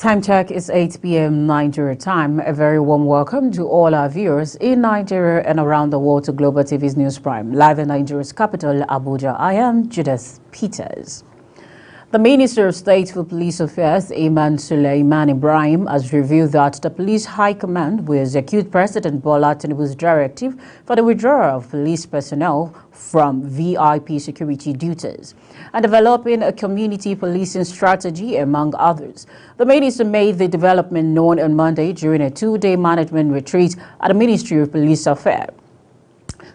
Time check is 8 p.m. Nigeria time. A very warm welcome to all our viewers in Nigeria and around the world to Global TV's News Prime. Live in Nigeria's capital, Abuja, I am Judith Peters. The Minister of State for Police Affairs, Iman Suleiman Ibrahim, has revealed that the Police High Command will execute President Bola Tinubu's directive for the withdrawal of police personnel from VIP security duties and developing a community policing strategy, among others. The minister made the development known on Monday during a two-day management retreat at the Ministry of Police Affairs.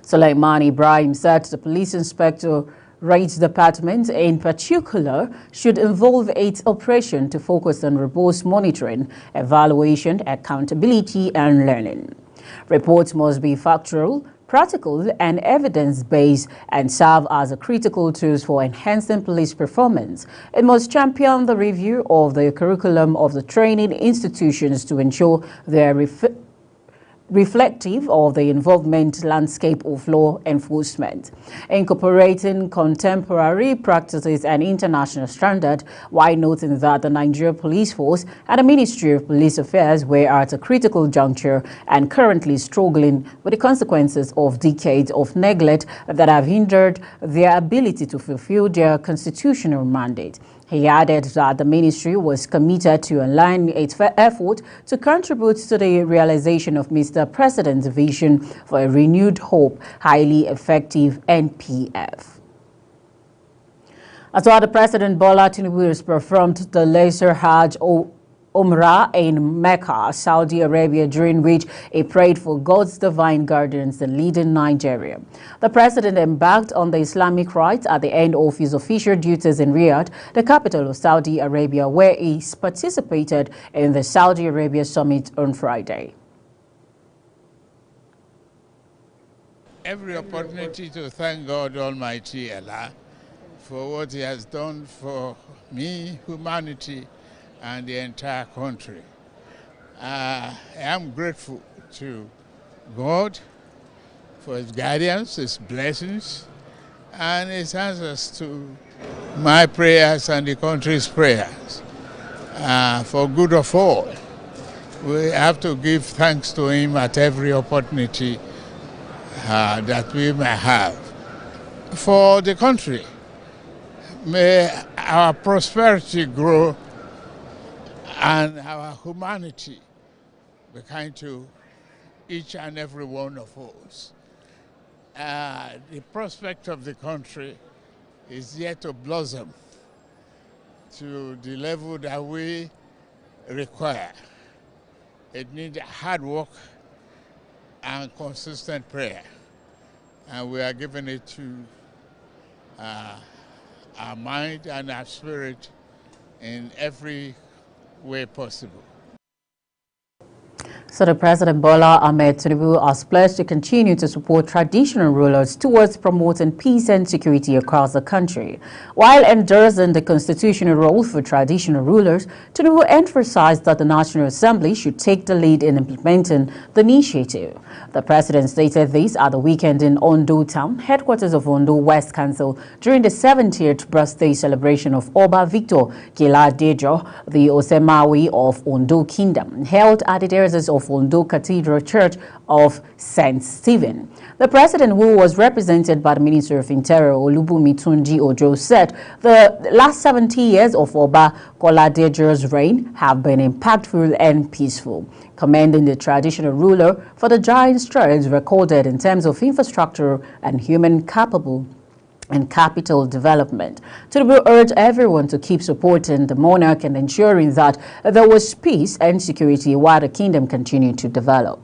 Suleiman Ibrahim said the police inspector Rights Department in particular should involve its operation to focus on robust monitoring, evaluation, accountability, and learning. Reports must be factual, practical, and evidence-based and serve as a critical tools for enhancing police performance. It must champion the review of the curriculum of the training institutions to ensure they are reflective of the involvement landscape of law enforcement, incorporating contemporary practices and international standards, while noting that the Nigeria Police Force and the Ministry of Police Affairs were at a critical juncture and currently struggling with the consequences of decades of neglect that have hindered their ability to fulfill their constitutional mandate. He added that the ministry was committed to align its effort to contribute to the realization of Mr. President's vision for a renewed hope, highly effective NPF. As well, the President Bola Tinubu has performed the Lesser Hajj Umrah in Mecca, Saudi Arabia, during which he prayed for God's divine guidance in leading Nigeria. The president embarked on the Islamic rites at the end of his official duties in Riyadh, the capital of Saudi Arabia, where he participated in the Saudi Arabia summit on Friday. Every opportunity to thank God Almighty Allah for what He has done for me, humanity, and the entire country. I am grateful to God for His guidance, His blessings, and His answers to my prayers and the country's prayers for good of all. We have to give thanks to Him at every opportunity that we may have. For the country, may our prosperity grow and our humanity be kind to each and every one of us. The prospect of the country is yet to blossom to the level that we require. It needs hard work and consistent prayer, and we are giving it to our mind and our spirit in every way possible. So the President Bola Ahmed Tinubu has pledged to continue to support traditional rulers towards promoting peace and security across the country. While endorsing the constitutional role for traditional rulers, Tinubu emphasized that the National Assembly should take the lead in implementing the initiative. The President stated this at the weekend in Ondo Town, headquarters of Ondo West Council, during the 70th birthday celebration of Oba Victor Giladejo, the Osemawi of Ondo Kingdom, held at the terraces of Ondo Cathedral Church of St. Stephen. The president, who was represented by the Minister of Interior Olubunmi Tunji Ojo, said the last 70 years of Oba Goladejo's reign have been impactful and peaceful, commending the traditional ruler for the giant strides recorded in terms of infrastructure and human capital development. Tinubu urged everyone to keep supporting the monarch and ensuring that there was peace and security while the kingdom continued to develop.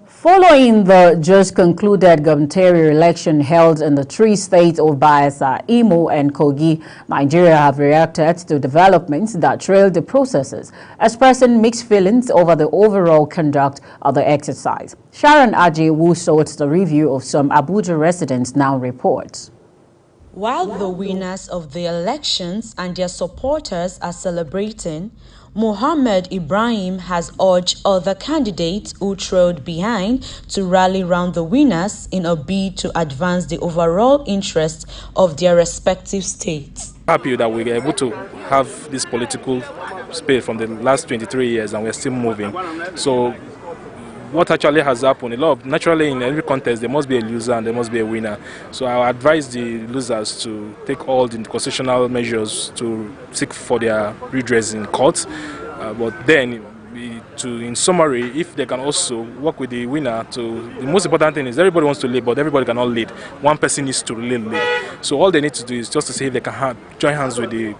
Following the just concluded gubernatorial election held in the three states of Bayelsa, Imo, and Kogi, Nigeria have reacted to developments that trailed the processes, expressing mixed feelings over the overall conduct of the exercise. Sharon Aje, who sought the review of some Abuja residents, now reports. While the winners of the elections and their supporters are celebrating, Mohammed Ibrahim has urged other candidates who trailed behind to rally round the winners in a bid to advance the overall interests of their respective states. happy that we're able to have this political space from the last 23 years and we're still moving. So what actually has happened, naturally in every contest there must be a loser and there must be a winner. So I advise the losers to take all the constitutional measures to seek for their redress in court. But then, in summary, if they can also work with the winner, the most important thing is everybody wants to lead, but everybody cannot lead. One person needs to really lead. So all they need to do is just to see if they can join hands with the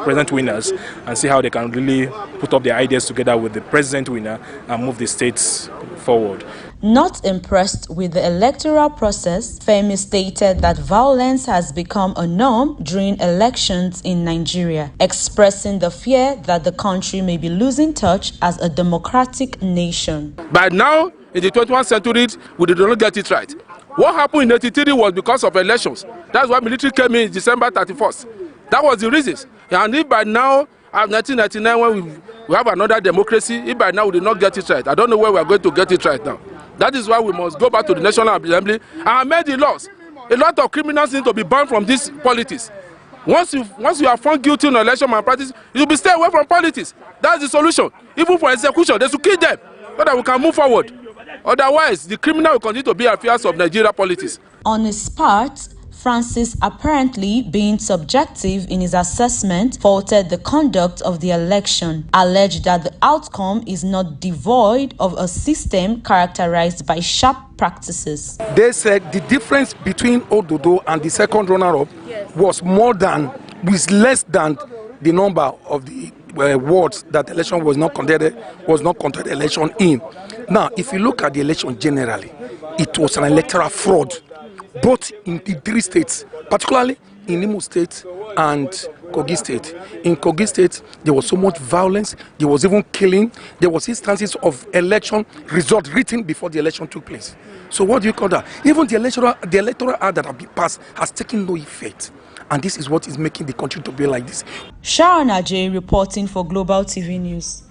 present winners and see how they can really put up their ideas together with the present winner and move the states forward. Not impressed with the electoral process, Femi stated that violence has become a norm during elections in Nigeria, expressing the fear that the country may be losing touch as a democratic nation. By now, in the 21st century, we did not get it right. What happened in 1983 was because of elections. That's why military came in December 31st. That was the reasons. And if by now, 1999, when we have another democracy, if by now we did not get it right, I don't know where we are going to get it right now. That is why we must go back to the National Assembly and amend the laws. A lot of criminals need to be banned from this politics. Once you are found guilty in election malpractice, you will be stay away from politics. That's the solution. Even for execution, they should kill them so that we can move forward. Otherwise, the criminal will continue to be affairs of Nigeria politics. On his part, Francis, apparently being subjective in his assessment, faulted the conduct of the election, alleged that the outcome is not devoid of a system characterized by sharp practices. They said the difference between Ododo and the second runner-up was less than the number of the wards that the election was not conducted election in. Now, if you look at the election generally, it was an electoral fraud, both in the three states, particularly in Imo State and Kogi State. In Kogi State, there was so much violence, there was even killing, there was instances of election result written before the election took place. So what do you call that? Even the electoral act that have been passed has taken no effect. And this is what is making the country to be like this. Sharon Ajay reporting for Global TV News.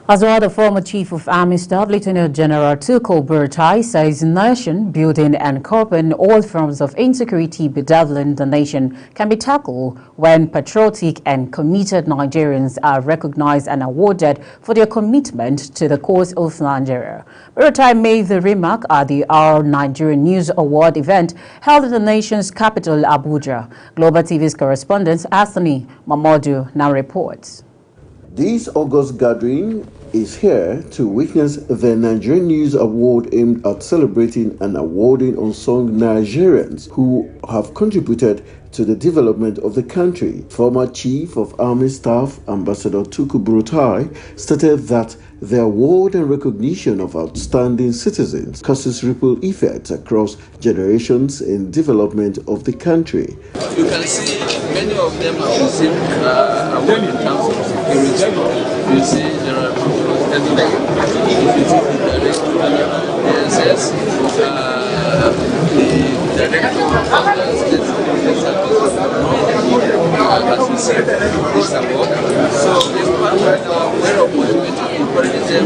As well, the former Chief of Army Staff, Lieutenant General Tukur Buratai, says nation building and curbing all forms of insecurity bedeviling the nation can be tackled when patriotic and committed Nigerians are recognized and awarded for their commitment to the cause of Nigeria. Buratai made the remark at the Our Nigerian News Award event held in the nation's capital, Abuja. Global TV's correspondent Anthony Mamodu now reports. This August gathering is here to witness the Nigerian News Award aimed at celebrating and awarding unsung Nigerians who have contributed to the development of the country. Former Chief of Army Staff, Ambassador Tukur Buratai, stated that the award and recognition of outstanding citizens causes ripple effects across generations in development of the country. You can see many of them have received award in terms of security. You see there are people standing there. If you see the director of the SS, the director of the state has received this award. So this part right now, we're encouraging them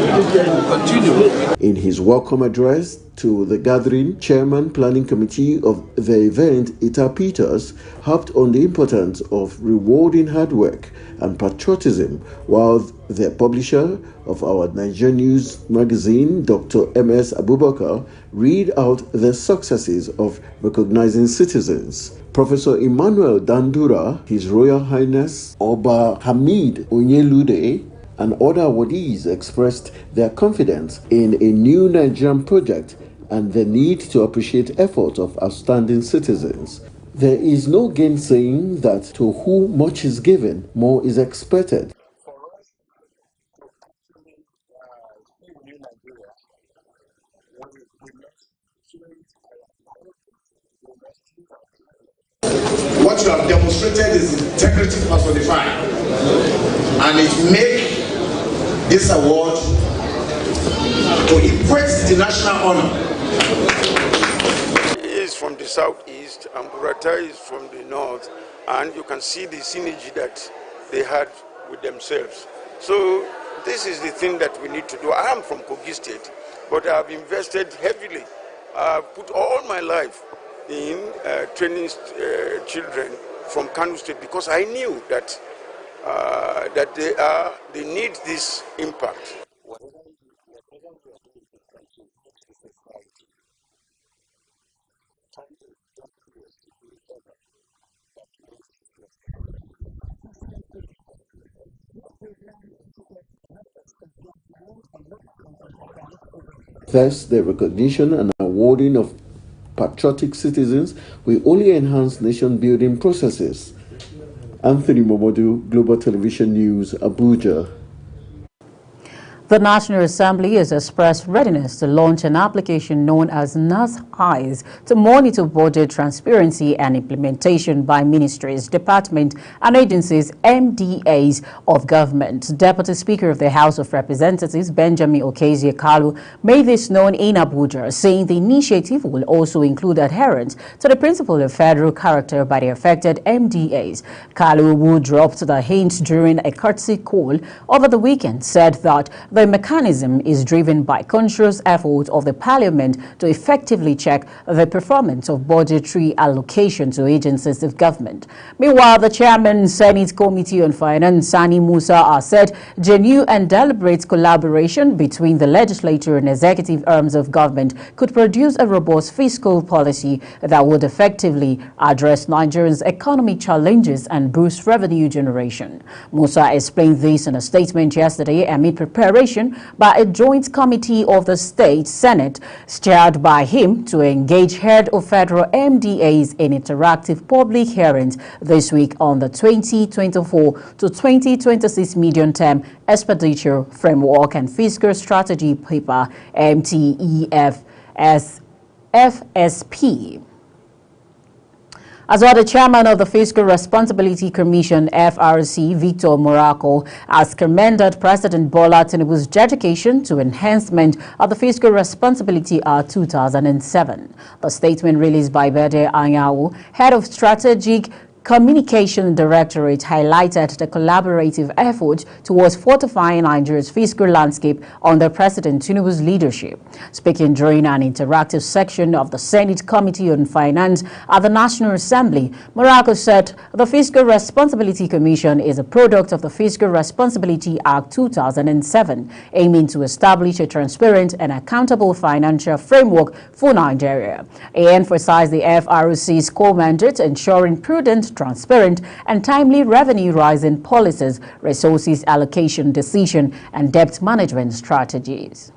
to continue. In his welcome address to the gathering, Chairman Planning Committee of the event, Ita Peters, harped on the importance of rewarding hard work and patriotism, while the publisher of our Nigerian News magazine, Dr. M.S. Abubakar, read out the successes of recognizing citizens. Professor Emmanuel Dandura, His Royal Highness Oba Hamid Onyelude, and other awardees expressed their confidence in a new Nigerian project and the need to appreciate efforts of outstanding citizens. There is no gainsaying that to whom much is given, more is expected. What you have demonstrated is integrity personified, and it makes this award to equate the national honor. He is from the southeast and Buratai is from the north, and you can see the synergy that they had with themselves. So this is the thing that we need to do. I am from Kogi State, but I have invested heavily put all my life in training children from Kano State because I knew that they need this impact. Thus, the recognition and awarding of patriotic citizens will only enhance nation-building processes. Anthony Momodu, Global Television News, Abuja. The National Assembly has expressed readiness to launch an application known as NAS Eyes to monitor budget transparency and implementation by ministries, departments, and agencies, MDAs of government. Deputy Speaker of the House of Representatives, Benjamin Okezie-Kalu, made this known in Abuja, saying the initiative will also include adherence to the principle of federal character by the affected MDAs. Kalu, who dropped the hint during a courtesy call over the weekend, said that the mechanism is driven by conscious effort of the Parliament to effectively check the performance of budgetary allocation to agencies of government. Meanwhile, the Chairman, Senate Committee on Finance, Sani Musa, said genuine and deliberate collaboration between the legislature and executive arms of government could produce a robust fiscal policy that would effectively address Nigeria's economic challenges and boost revenue generation. Musa explained this in a statement yesterday amid preparation by a joint committee of the State Senate, chaired by him, to engage head of federal MDAs in interactive public hearings this week on the 2024 to 2026 medium-term expenditure framework and fiscal strategy paper, MTEFSP. As well, the chairman of the Fiscal Responsibility Commission, FRC, Victor Morocco, has commended President Bola Tinubu's dedication to enhancement of the Fiscal Responsibility Act 2007. The statement released by Bede Anyanwu, head of Strategic Communication Directorate, highlighted the collaborative effort towards fortifying Nigeria's fiscal landscape under President Tinubu's leadership. Speaking during an interactive section of the Senate Committee on Finance at the National Assembly, Morocco said the Fiscal Responsibility Commission is a product of the Fiscal Responsibility Act 2007, aiming to establish a transparent and accountable financial framework for Nigeria. He emphasized the FRC's core mandate, ensuring prudent, transparent and timely revenue rising policies, resources allocation decision, and debt management strategies.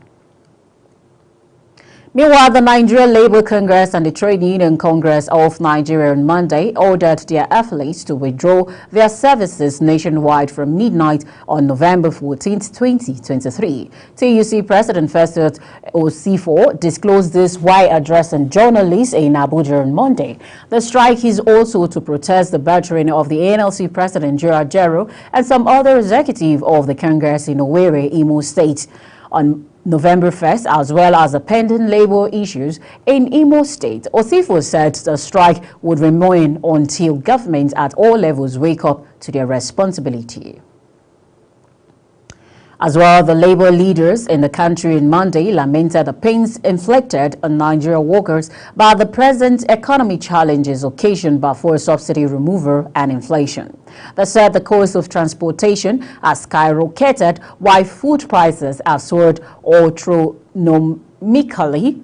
Meanwhile, the Nigeria Labour Congress and the Trade Union Congress of Nigeria on Monday ordered their affiliates to withdraw their services nationwide from midnight on November 14, 2023. TUC President Festus Osifo disclosed this while addressing journalists in Abuja on Monday. The strike is also to protest the battering of the NLC President Gerald Jero and some other executives of the Congress in Owerri, Imo State. On November 1st, as well as the pending labor issues in Imo State, Osifo said the strike would remain until governments at all levels wake up to their responsibility. As well, the labor leaders in the country on Monday lamented the pains inflicted on Nigerian workers by the present economic challenges occasioned by fuel subsidy removal and inflation. They said the cost of transportation has skyrocketed while food prices have soared astronomically.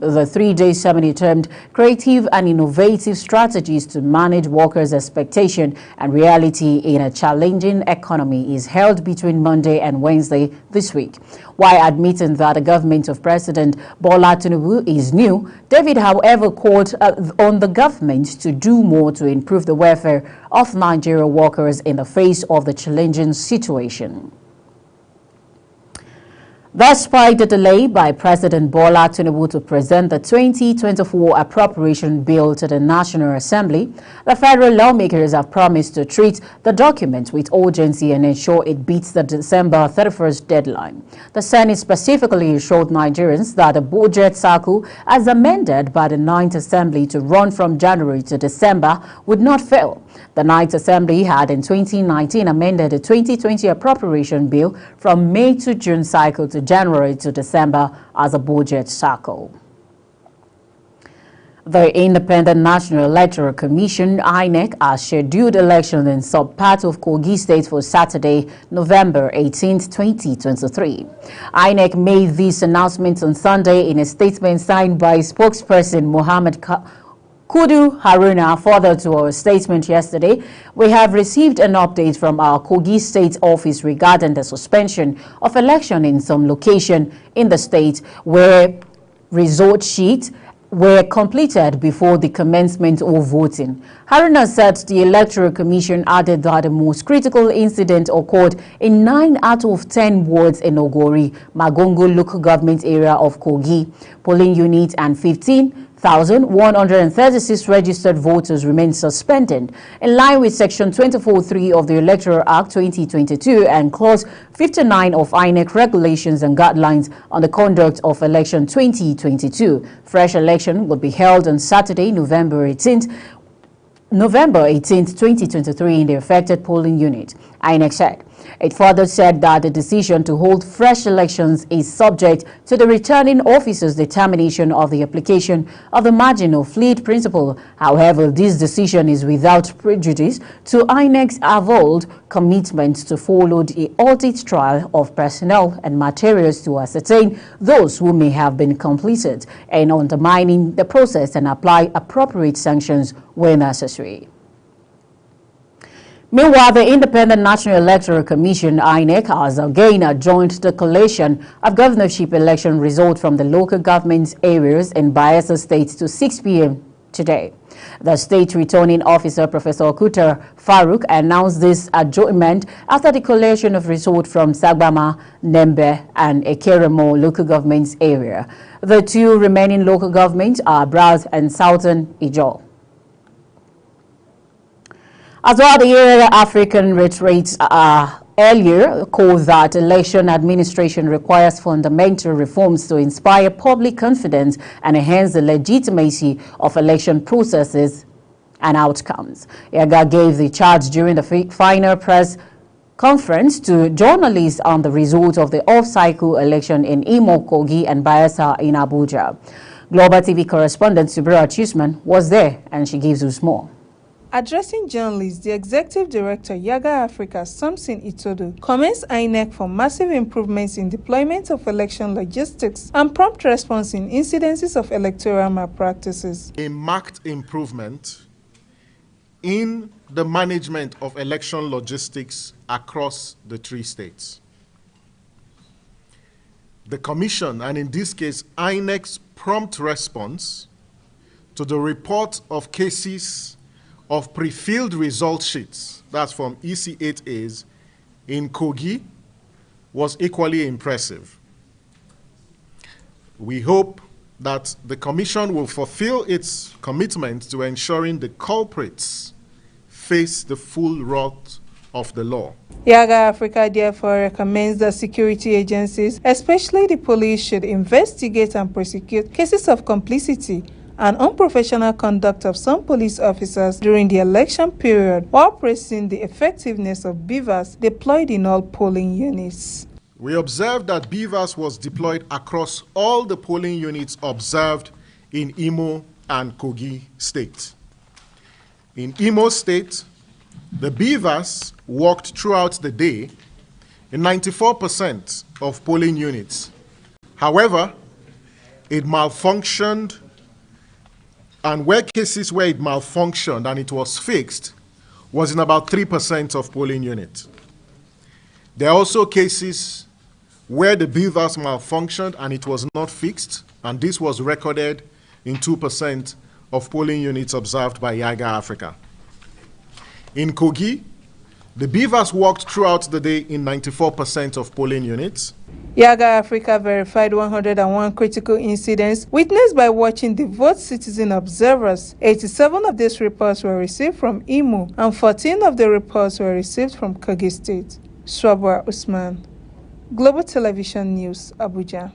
The three-day ceremony termed Creative and Innovative Strategies to Manage Workers' Expectation and Reality in a Challenging Economy is held between Monday and Wednesday this week. While admitting that the government of President Bola Tinubu is new, David, however, called on the government to do more to improve the welfare of Nigerian workers in the face of the challenging situation. Despite the delay by President Bola Tinubu to present the 2024 appropriation bill to the National Assembly, the federal lawmakers have promised to treat the document with urgency and ensure it beats the December 31st deadline. The Senate specifically assured Nigerians that the budget cycle, as amended by the 9th Assembly to run from January to December, would not fail. The 9th Assembly had in 2019 amended the 2020 appropriation bill from May to June cycle to January to December as a budget cycle. The Independent National Electoral Commission, INEC, has scheduled elections in sub-part of Kogi State for Saturday, November 18, 2023. INEC made this announcement on Sunday in a statement signed by spokesperson Mohammed Kudu Haruna. Further to our statement yesterday, we have received an update from our Kogi State office regarding the suspension of election in some location in the state where result sheets were completed before the commencement of voting. Haruna said the Electoral Commission added that the most critical incident occurred in 9 out of 10 wards in Ogori, Magongo local government area of Kogi. Polling units and 15,136 registered voters remain suspended in line with Section 24(3) of the Electoral Act 2022 and Clause 59 of INEC regulations and guidelines on the conduct of election 2022. Fresh election will be held on Saturday, November 18th, 2023 in the affected polling unit, INEC said. It further said that the decision to hold fresh elections is subject to the returning officer's determination of the application of the margin of lead principle. However, this decision is without prejudice to INEC's avowed commitment to follow the audit trial of personnel and materials to ascertain those who may have been completed and undermining the process and apply appropriate sanctions where necessary. Meanwhile, the Independent National Electoral Commission, INEC, has again adjourned the collation of governorship election results from the local government areas in Bayelsa State to 6 p.m. today. The state returning officer, Professor Kuta Farouk, announced this adjournment after the collation of results from Sagbama, Nembe, and Ekeremo local government area. The two remaining local governments are Braz and Southern Ijaw. As well, the area African rates earlier called that election administration requires fundamental reforms to inspire public confidence and enhance the legitimacy of election processes and outcomes. Yaga gave the charge during the final press conference to journalists on the result of the off-cycle election in Imo, Kogi, and Bayelsa in Abuja. Global TV correspondent Subira Chisman was there, and she gives us more. Addressing journalists, the Executive Director, Yaga Africa, Samson Itodo, commends INEC for massive improvements in deployment of election logistics and prompt response in incidences of electoral malpractices. A marked improvement in the management of election logistics across the 3 states. The Commission, and in this case, INEC's prompt response to the report of cases of pre-filled result sheets, that's from EC8As, in Kogi, was equally impressive. We hope that the Commission will fulfill its commitment to ensuring the culprits face the full wrath of the law. Yaga Africa therefore recommends that security agencies, especially the police, should investigate and prosecute cases of complicity and unprofessional conduct of some police officers during the election period, while praising the effectiveness of BVAS deployed in all polling units. We observed that BVAS was deployed across all the polling units observed in Imo and Kogi State. In Imo State, the BVAS worked throughout the day in 94% of polling units. However, it malfunctioned, and where cases where it malfunctioned and it was fixed was in about 3% of polling units. There are also cases where the BVAS malfunctioned and it was not fixed, and this was recorded in 2% of polling units observed by Yaga Africa. In Kogi, the BVAS worked throughout the day in 94% of polling units. Yaga Africa verified 101 critical incidents witnessed by watching the vote citizen observers. 87 of these reports were received from Imo, and 14 of the reports were received from Kogi State. Swabwa Usman, Global Television News, Abuja.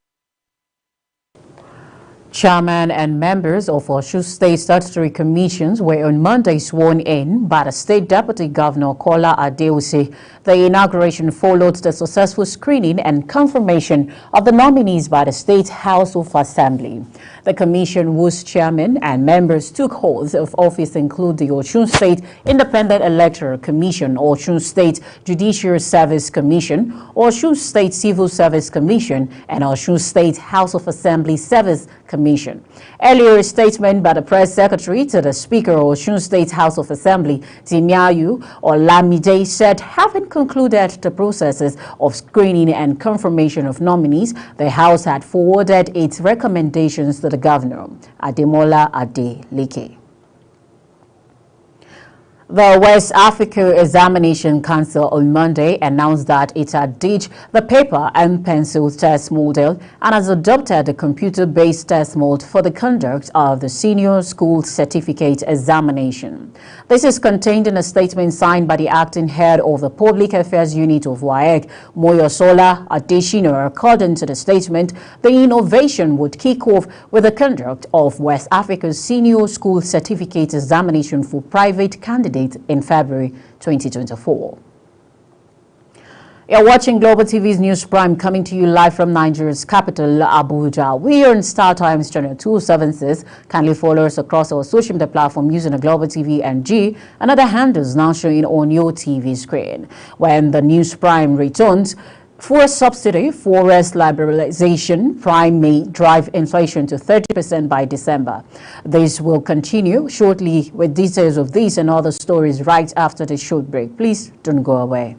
Chairman and members of Osun State Statutory Commissions were on Monday sworn in by the State Deputy Governor Kola Adeosi. The The inauguration followed the successful screening and confirmation of the nominees by the State House of Assembly. The commission, whose chairman and members took oaths of office, include the Osun State Independent Electoral Commission, Osun State Judicial Service Commission, Osun State Civil Service Commission, and Osun State House of Assembly Service Commission. Earlier, a statement by the press secretary to the Speaker of Osun State House of Assembly, Timiayu Olamide, said having concluded the processes of screening and confirmation of nominees, the House had forwarded its recommendations to the Governor, Ademola Adeleke. The West Africa Examination Council on Monday announced that it had ditched the paper and pencil test model and has adopted the computer-based test mode for the conduct of the Senior School Certificate Examination. This is contained in a statement signed by the acting head of the Public Affairs Unit of WAEC, Moyosola Adeshina. According to the statement, the innovation would kick off with the conduct of West Africa's Senior School Certificate Examination for private candidates in February 2024. You're watching Global TV's News Prime, coming to you live from Nigeria's capital, Abuja. We are in Star Times channel 276. Kindly follow us across our social media platform using the Global TV NG and other handles now showing on your TV screen. When the News Prime returns, fuel subsidy, forest liberalization, prime may drive inflation to 30% by December. This will continue shortly with details of this and other stories right after the short break. Please don't go away.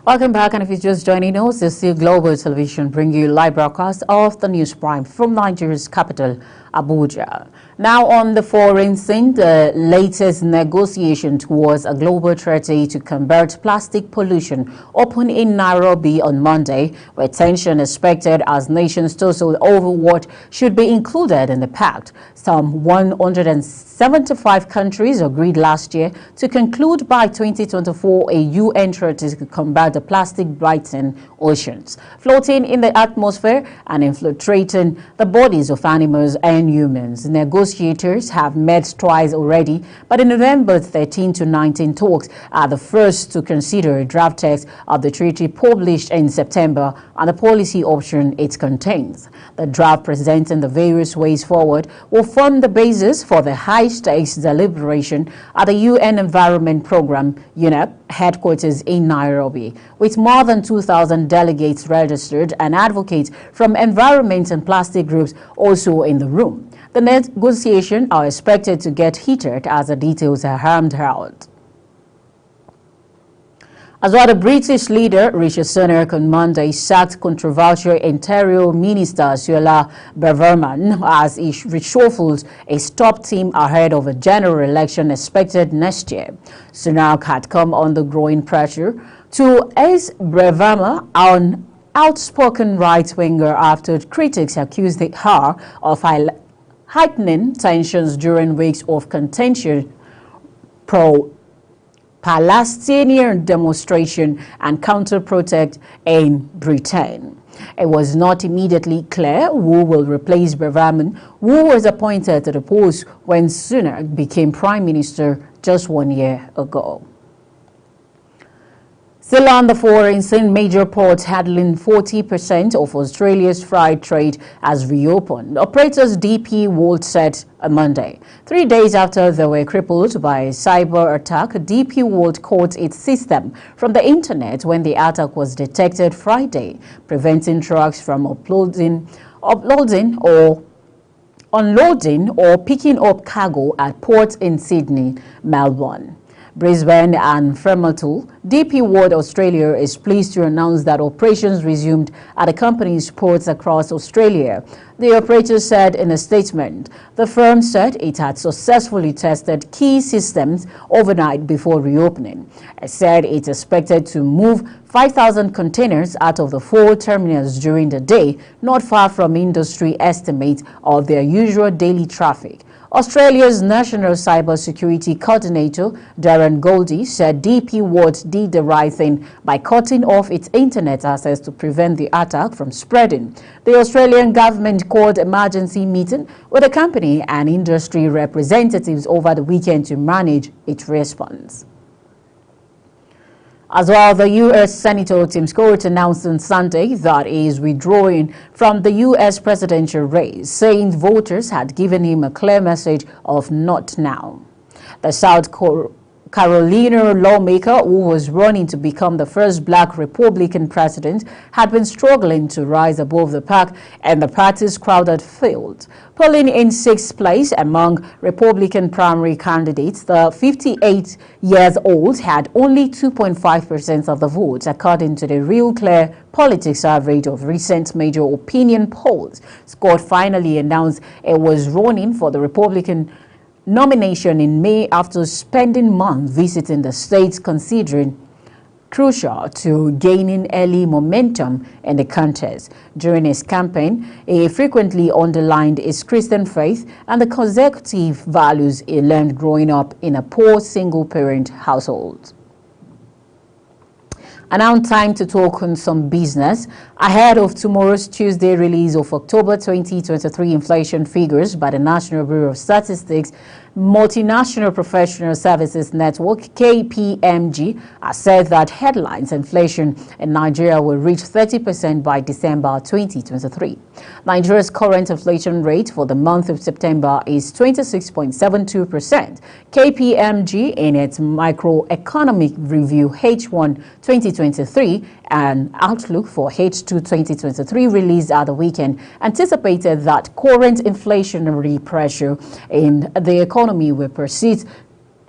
Welcome back, and if you're just joining us, this is Global Television bringing you live broadcast of the News Prime from Nigeria's capital, Abuja. Now on the foreign scene, the latest negotiation towards a global treaty to combat plastic pollution opened in Nairobi on Monday, where tension expected as nations tussle over what should be included in the pact. Some 175 countries agreed last year to conclude by 2024 a UN treaty to combat the plastic blighting oceans, floating in the atmosphere and infiltrating the bodies of animals and humans. Negotiators have met twice already, but the November 13 to 19 talks are the first to consider a draft text of the treaty published in September and the policy option it contains. The draft presenting the various ways forward will form the basis for the high-stakes deliberation at the UN Environment Programme, UNEP, headquarters in Nairobi, with more than 2,000 delegates registered and advocates from environment and plastic groups also in the room. The negotiations are expected to get heated as the details are hammered out. As well, the British leader Rishi Sunak on Monday sacked controversial Interior Minister Suella Braverman as he reshuffled his top team ahead of a general election expected next year. Sunak had come under growing pressure to ace Braverman, an outspoken right-winger, after critics accused her of heightening tensions during weeks of contention pro-Palestinian demonstration and counter-protest in Britain. It was not immediately clear who will replace Braverman, who was appointed to the post when Sunak became Prime Minister just 1 year ago. Still on the foreign scene, major ports handling 40% of Australia's freight trade has reopened. Operators DP World said on Monday. 3 days after they were crippled by a cyber attack, DP World caught its system from the internet when the attack was detected Friday, preventing trucks from unloading or picking up cargo at ports in Sydney, Melbourne. Brisbane and Fremantle, DP World Australia is pleased to announce that operations resumed at the company's ports across Australia. The operator said in a statement, the firm said it had successfully tested key systems overnight before reopening. It said it expected to move 5,000 containers out of the 4 terminals during the day, not far from industry estimates of their usual daily traffic. Australia's National Cybersecurity Coordinator, Darren Goldie, said DP World did the right thing by cutting off its internet access to prevent the attack from spreading. The Australian government called emergency meeting with the company and industry representatives over the weekend to manage its response. As well, the U.S. Senator Tim Scott announced on Sunday that he is withdrawing from the U.S. presidential race, saying voters had given him a clear message of not now. The South Carolina lawmaker, who was running to become the first black Republican president, had been struggling to rise above the pack in the party's crowded field. Polling in 6th place among Republican primary candidates, the 58-year-old had only 2.5% of the votes, according to the Real Clear Politics average of recent major opinion polls. Scott finally announced it was running for the Republican nomination in May after spending months visiting the states, considering crucial to gaining early momentum in the contest. During his campaign, he frequently underlined his Christian faith and the conservative values he learned growing up in a poor single-parent household. And now time to talk on some business. Ahead of tomorrow's Tuesday release of October 2023 inflation figures by the National Bureau of Statistics, Multinational Professional Services Network, KPMG, has said that headlines inflation in Nigeria will reach 30% by December 2023. Nigeria's current inflation rate for the month of September is 26.72%. KPMG, in its Microeconomic Review H1 2023 and Outlook for H2 2023 released at the weekend, anticipated that current inflationary pressure in the economy will persist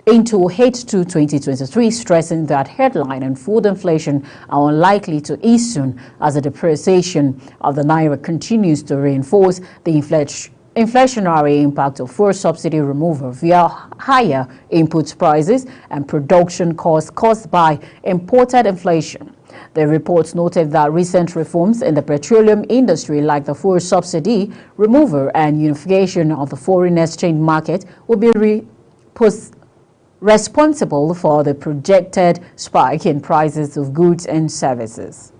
into H2 2023, stressing that headline and food inflation are unlikely to ease soon as the depreciation of the Naira continues to reinforce the inflationary impact of fuel subsidy removal via higher input prices and production costs caused by imported inflation. The report noted that recent reforms in the petroleum industry, like the fuel subsidy removal and unification of the foreign exchange market, will be responsible for the projected spike in prices of goods and services.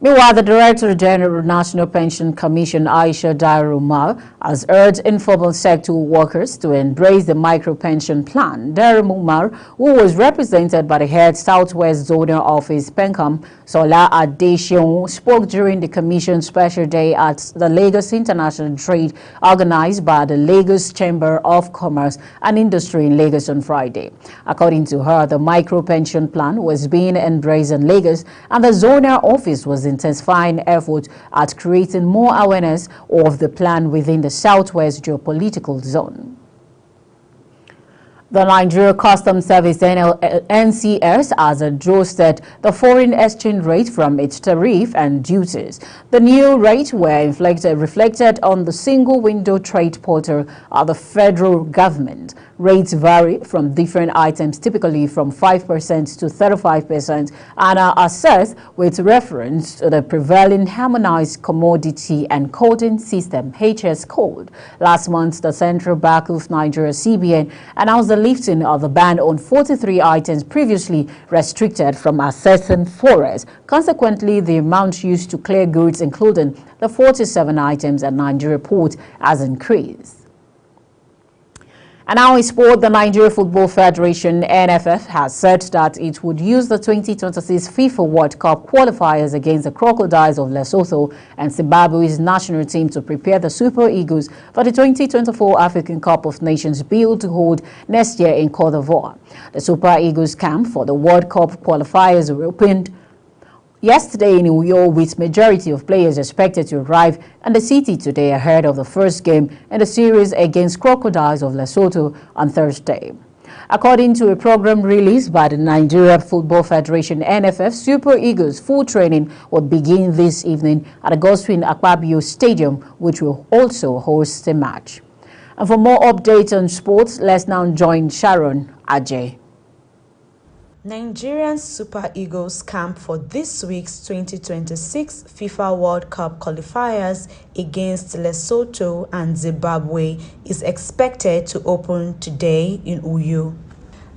Meanwhile, the Director General of National Pension Commission, Aisha Dairo Umar, has urged informal sector workers to embrace the micro-pension plan. Dairo Umar, who was represented by the head Southwest Zonal Office, PENCOM, Sola Adesion, spoke during the Commission's special day at the Lagos International Trade organized by the Lagos Chamber of Commerce and Industry in Lagos on Friday. According to her, the micro-pension plan was being embraced in Lagos, and the Zonal Office was intensifying efforts at creating more awareness of the plan within the Southwest geopolitical zone. The Nigeria Customs Service NCS has adjusted the foreign exchange rate from its tariff and duties. The new rate were reflected on the single window trade portal of the federal government. Rates vary from different items, typically from 5% to 35%, and are assessed with reference to the prevailing harmonized commodity and coding system, HS code. Last month, the Central Bank of Nigeria, CBN, announced the lifting of the ban on 43 items previously restricted from assessing forex. Consequently, the amount used to clear goods, including the 47 items at Nigeria port, has increased. And now in sport, the Nigeria Football Federation, NFF, has said that it would use the 2026 FIFA World Cup qualifiers against the Crocodiles of Lesotho and Zimbabwe's national team to prepare the Super Eagles for the 2024 African Cup of Nations billed to hold next year in Cote d'Ivoire. The Super Eagles camp for the World Cup qualifiers were opened yesterday in New York, with majority of players expected to arrive in the city today ahead of the first game in the series against Crocodiles of Lesotho on Thursday. According to a program released by the Nigeria Football Federation (NFF), Super Eagles full training will begin this evening at the Godswin Akpabio Stadium, which will also host a match. And for more updates on sports, let's now join Sharon Ajay. Nigerian Super Eagles camp for this week's 2026 FIFA World Cup qualifiers against Lesotho and Zimbabwe is expected to open today in Uyo.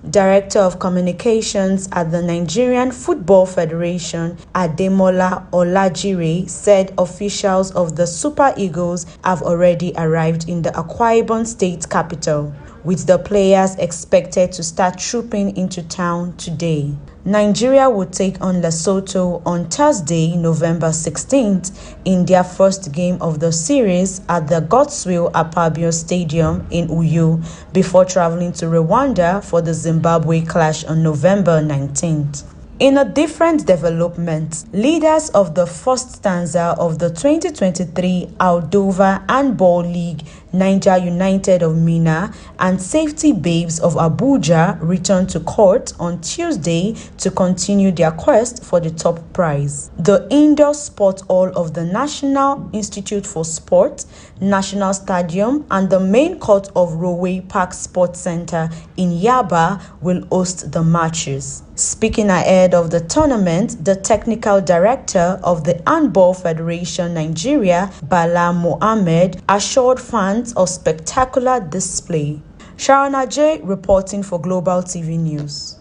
Director of Communications at the Nigerian Football Federation, Ademola Olajire, said officials of the Super Eagles have already arrived in the Akwa Ibom state capital, with the players expected to start trooping into town today. Nigeria will take on Lesotho on Thursday, November 16th, in their first game of the series at the Godswill Akpabio Stadium in Uyo, before traveling to Rwanda for the Zimbabwe clash on November 19th. In a different development, leaders of the first stanza of the 2023 Aldova Handball League, Niger United of Minna and Safety Babes of Abuja returned to court on Tuesday to continue their quest for the top prize. The indoor sport hall of the National Institute for Sport, National Stadium, and the main court of Roway Park Sports Center in Yaba will host the matches. Speaking ahead of the tournament, the technical director of the Handball Federation Nigeria, Bala Mohammed, assured fans of spectacular display. Sharon Ajay reporting for Global TV News.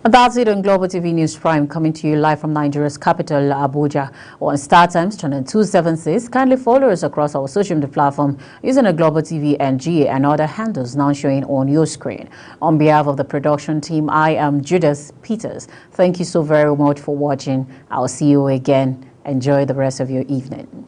And that's it on Global TV News Prime, coming to you live from Nigeria's capital, Abuja. On Star Times channel 276, kindly follow us across our social media platform using a Global TV NG and other handles now showing on your screen. On behalf of the production team, I am Judith Peters. Thank you so very much for watching. I'll see you again. Enjoy the rest of your evening.